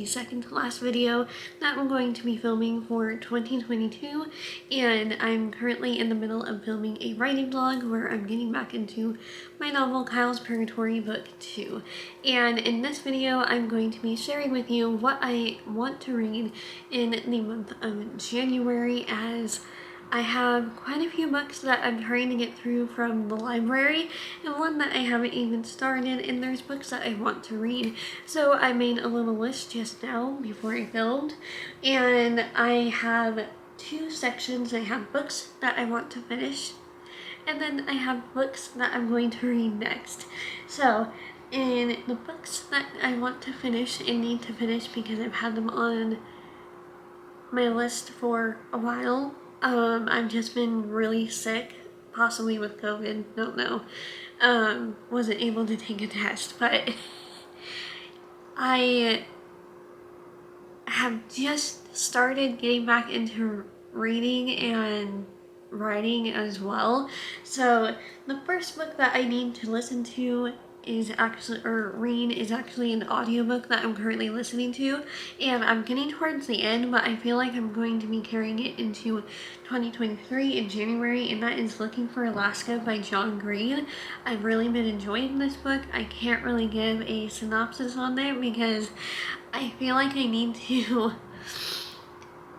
the second to last video that I'm going to be filming for 2022, and I'm currently in the middle of filming a writing vlog where I'm getting back into my novel Kyle's Purgatory Book 2. And in this video I'm going to be sharing with you what I want to read in the month of January, as I have quite a few books that I'm trying to get through from the library, and one that I haven't even started, and there's books that I want to read. So I made a little list just now before I filmed, and I have two sections. I have books that I want to finish, and then I have books that I'm going to read next. So in the books that I want to finish and need to finish because I've had them on my list for a while, I've just been really sick, possibly with COVID, don't know. Wasn't able to take a test, but I have just started getting back into reading and writing as well. So the first book that I need to listen to is actually, or read, is actually an audiobook that I'm currently listening to, and I'm getting towards the end, but I feel like I'm going to be carrying it into 2023 in January, and that is Looking for Alaska by John Green. I've really been enjoying this book. I can't really give a synopsis on it because I feel like I need to,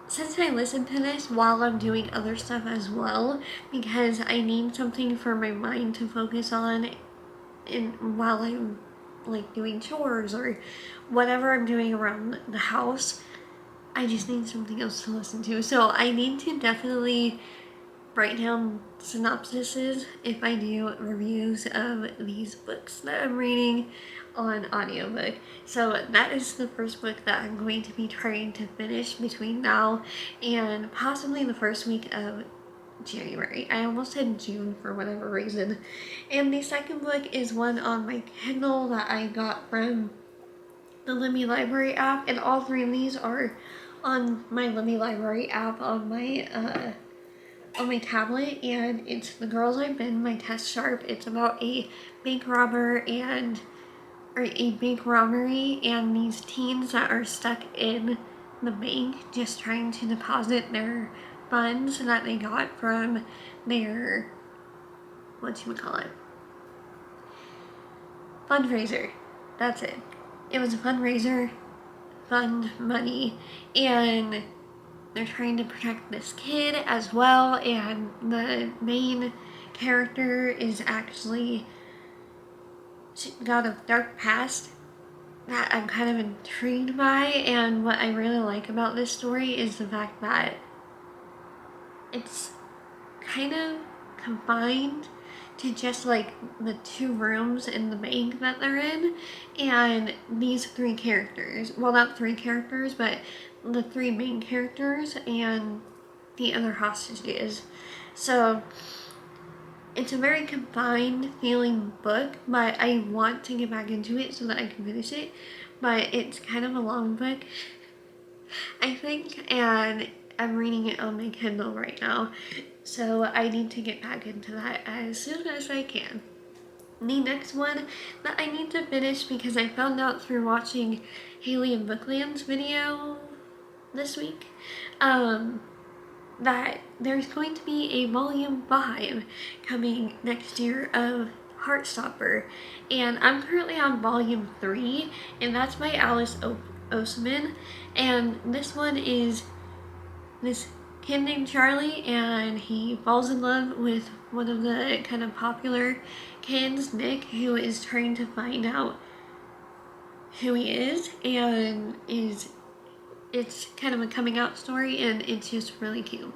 since I listen to this while I'm doing other stuff as well, because I need something for my mind to focus on while I'm like doing chores or whatever I'm doing around the house. I just need something else to listen to. So I need to definitely write down synopsises if I do reviews of these books that I'm reading on audiobook. So that is the first book that I'm going to be trying to finish between now and possibly the first week of January. I almost said June for whatever reason. And the second book is one on my Kindle that I got from the Libby Library app, and all three of these are on my Libby Library app on my tablet, and it's The Girls I've Been by Tess Sharp. It's about a bank robbery and these teens that are stuck in the bank just trying to deposit their funds that they got from their, fundraiser. That's it. It was a fundraiser, fund money, and they're trying to protect this kid as well, and the main character is actually got a dark past that I'm kind of intrigued by, and what I really like about this story is the fact that it's kind of confined to just like the two rooms in the bank that they're in, and these three characters, well, not three characters, but the three main characters and the other hostages. So it's a very confined feeling book, but I want to get back into it so that I can finish it, but it's kind of a long book, I think, and I'm reading it on my Kindle right now, so I need to get back into that as soon as I can. The next one that I need to finish, because I found out through watching Haley and Bookland's video this week, that there's going to be a volume 5 coming next year of Heartstopper, and I'm currently on volume 3, and that's by Alice Oseman, and this one is this kid named Charlie, and he falls in love with one of the kind of popular kids, Nick, who is trying to find out who he is, and it's kind of a coming out story, and it's just really cute.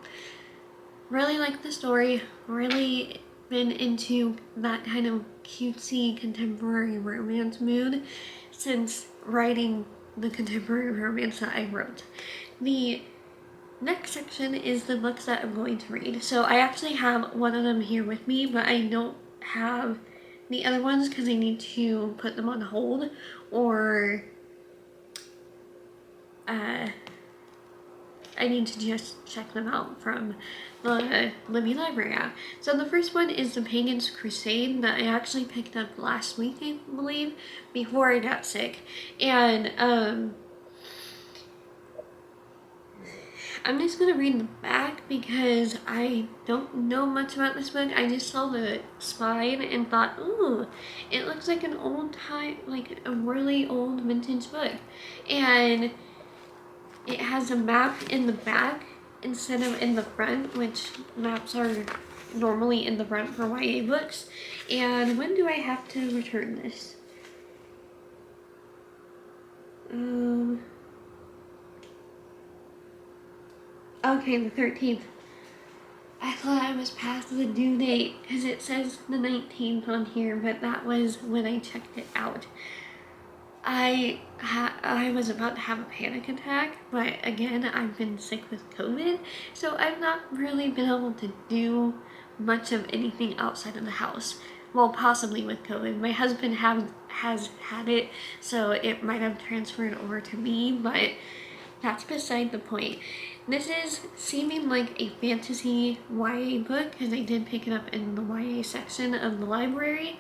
Really like the story, really been into that kind of cutesy contemporary romance mood since writing the contemporary romance that I wrote. The next section is the books that I'm going to read. So I actually have one of them here with me, but I don't have the other ones because I need to put them on hold, or I need to just check them out from the Libby Library app. So the first one is The Pagan's Crusade, that I actually picked up last week, I believe, before I got sick. And I'm just gonna read the back because I don't know much about this book. I just saw the spine and thought, ooh, it looks like an old time, like a really old vintage book. And it has a map in the back instead of in the front, which maps are normally in the front for YA books. And when do I have to return this? Okay, the 13th. I thought I was past the due date because it says the 19th on here, but that was when I checked it out. I was about to have a panic attack, but again, I've been sick with COVID, so I've not really been able to do much of anything outside of the house. Well, possibly with COVID. My husband has had it, so it might have transferred over to me, but that's beside the point. This is seeming like a fantasy YA book because I did pick it up in the YA section of the library.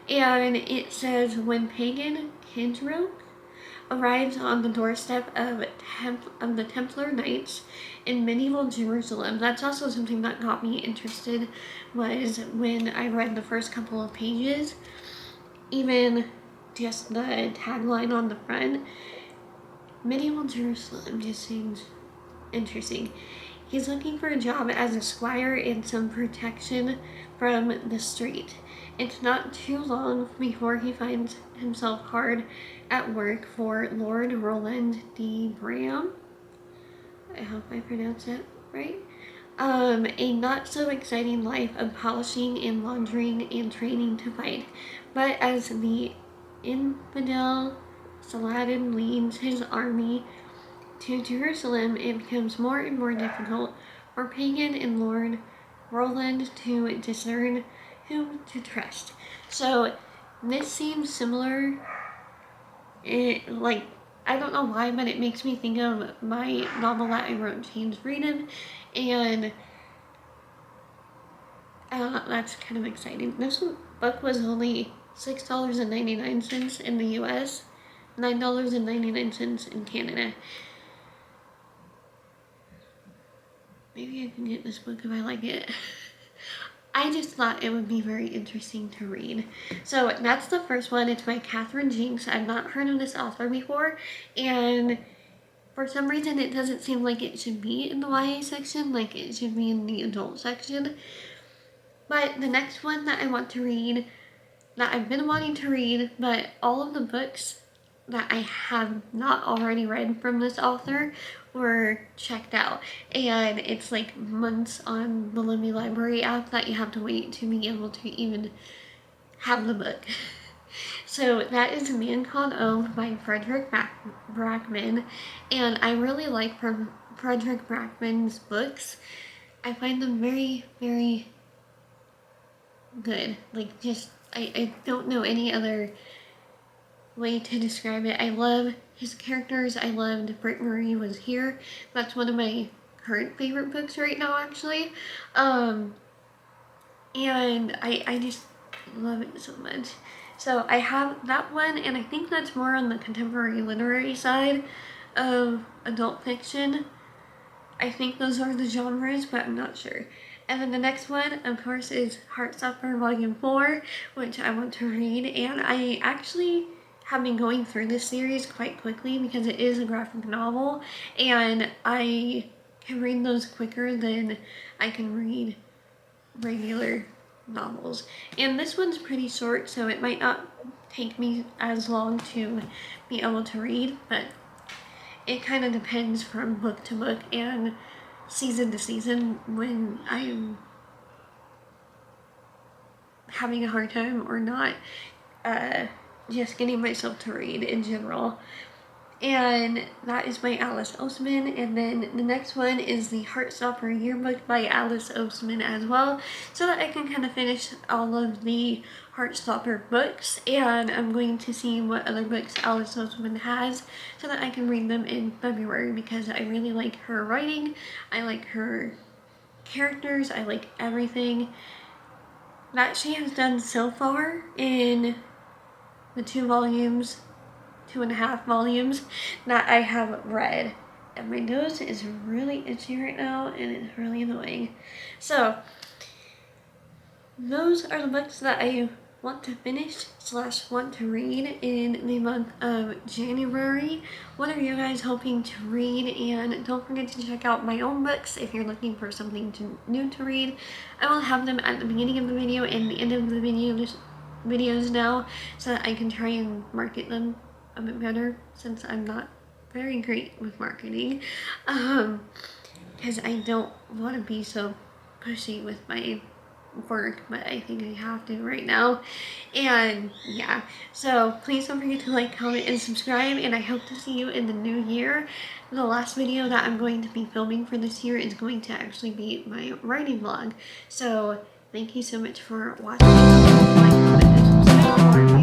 And it says, when pagan Kidrok arrives on the doorstep of the Templar Knights in medieval Jerusalem. That's also something that got me interested, was when I read the first couple of pages, even just the tagline on the front. Medieval Jerusalem just seems interesting. He's looking for a job as a squire and some protection from the street. It's not too long before he finds himself hard at work for Lord Roland de Bram. I hope I pronounced that right. A not so exciting life of polishing and laundering and training to fight. But as the infidel Saladin leads his army to Jerusalem, it becomes more and more difficult for Pagan and Lord Roland to discern whom to trust. So this seems similar. Like, I don't know why, but it makes me think of my novel that I wrote, James Freedom, and that's kind of exciting. This book was only $6.99 in the US, $9.99 in Canada. Maybe I can get this book if I like it. I just thought it would be very interesting to read. So that's the first one. It's by Catherine Jinks. I've not heard of this author before, and for some reason it doesn't seem like it should be in the YA section, like it should be in the adult section. But the next one that I want to read, that I've been wanting to read, but all of the books that I have not already read from this author were checked out, and it's like months on the Libby Library app that you have to wait to be able to even have the book. So that is A Man Called Ove by Frederick Brackman, and I really like Frederick Brackman's books. I find them very, very good. Like, just, I don't know any other way to describe it. I love his characters. I loved Britt Marie Was Here. That's one of my current favorite books right now, actually. And I just love it so much. So I have that one, and I think that's more on the contemporary literary side of adult fiction. I think those are the genres, but I'm not sure. And then the next one, of course, is Heartstopper Volume 4, which I want to read, and I actually have been going through this series quite quickly because it is a graphic novel, and I can read those quicker than I can read regular novels. And this one's pretty short, so it might not take me as long to be able to read, but it kind of depends from book to book and season to season when I'm having a hard time or not, just getting myself to read in general. And that is by Alice Oseman. And then the next one is the Heartstopper Yearbook by Alice Oseman as well, so that I can kind of finish all of the Heartstopper books. And I'm going to see what other books Alice Oseman has so that I can read them in February, because I really like her writing. I like her characters. I like everything that she has done so far in the 2.5 volumes that I have read. and my nose is really itchy right now and it's really annoying. So those are the books that I want to finish / want to read in the month of January. What are you guys hoping to read? And don't forget to check out my own books if you're looking for something new to read. I will have them at the beginning of the video and the end of the videos now, so that I can try and market them a bit better, since I'm not very great with marketing, because I don't want to be so pushy with my work, but I think I have to right now. And yeah, so please don't forget to like, comment, and subscribe, and I hope to see you in the new year. The last video that I'm going to be filming for this year is going to actually be my writing vlog. So thank you so much for watching. Like, comment, and subscribe for me.